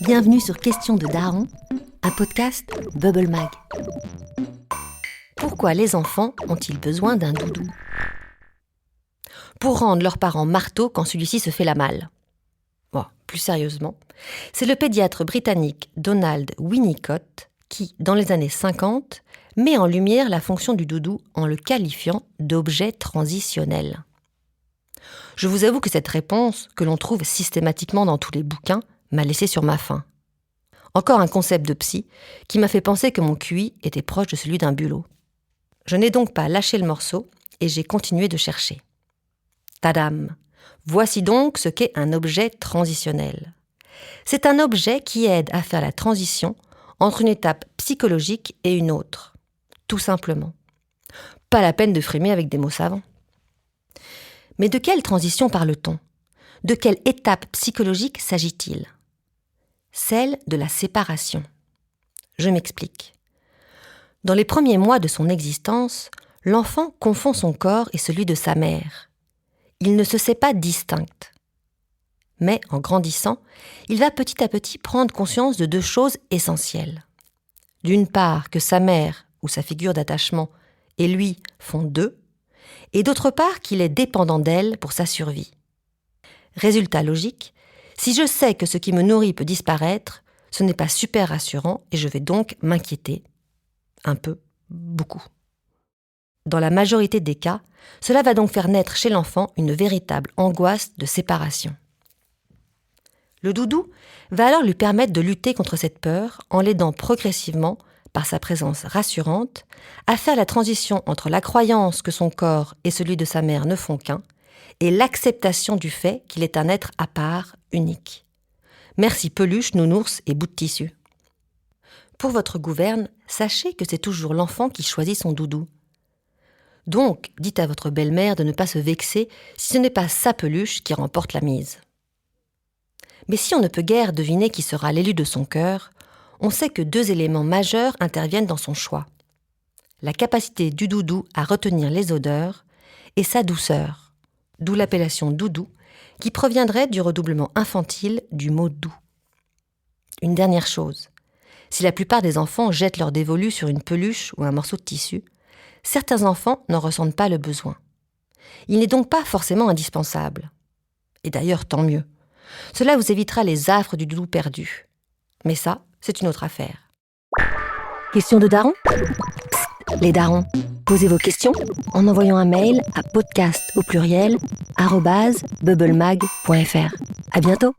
Bienvenue sur Question de Daron, un podcast Bubble Mag. Pourquoi les enfants ont-ils besoin d'un doudou ? Pour rendre leurs parents marteaux quand celui-ci se fait la malle. Bon, plus sérieusement, c'est le pédiatre britannique Donald Winnicott qui, dans les années 50, met en lumière la fonction du doudou en le qualifiant d'objet transitionnel. Je vous avoue que cette réponse, que l'on trouve systématiquement dans tous les bouquins, m'a laissé sur ma faim. Encore un concept de psy qui m'a fait penser que mon QI était proche de celui d'un bulot. Je n'ai donc pas lâché le morceau et j'ai continué de chercher. Tadam! Voici donc ce qu'est un objet transitionnel. C'est un objet qui aide à faire la transition entre une étape psychologique et une autre. Tout simplement. Pas la peine de frimer avec des mots savants. Mais de quelle transition parle-t-on ? De quelle étape psychologique s'agit-il ? Celle de la séparation. Je m'explique. Dans les premiers mois de son existence, l'enfant confond son corps et celui de sa mère. Il ne se sait pas distinct. Mais en grandissant, il va petit à petit prendre conscience de deux choses essentielles. D'une part, que sa mère, ou sa figure d'attachement, et lui font deux, et d'autre part qu'il est dépendant d'elle pour sa survie. Résultat logique, si je sais que ce qui me nourrit peut disparaître, ce n'est pas super rassurant et je vais donc m'inquiéter. Un peu, beaucoup. Dans la majorité des cas, cela va donc faire naître chez l'enfant une véritable angoisse de séparation. Le doudou va alors lui permettre de lutter contre cette peur en l'aidant progressivement, par sa présence rassurante, à faire la transition entre la croyance que son corps et celui de sa mère ne font qu'un, et l'acceptation du fait qu'il est un être à part, unique. Merci peluche, nounours et bout de tissu. Pour votre gouverne, sachez que c'est toujours l'enfant qui choisit son doudou. Donc, dites à votre belle-mère de ne pas se vexer si ce n'est pas sa peluche qui remporte la mise. Mais si on ne peut guère deviner qui sera l'élu de son cœur, on sait que deux éléments majeurs interviennent dans son choix. La capacité du doudou à retenir les odeurs et sa douceur. D'où l'appellation doudou, qui proviendrait du redoublement infantile du mot doux. Une dernière chose, si la plupart des enfants jettent leur dévolu sur une peluche ou un morceau de tissu, certains enfants n'en ressentent pas le besoin. Il n'est donc pas forcément indispensable. Et d'ailleurs, tant mieux. Cela vous évitera les affres du doudou perdu. Mais ça, c'est une autre affaire. Question de daron ? Les darons, posez vos questions en envoyant un mail à podcast@bubblemag.fr. À bientôt.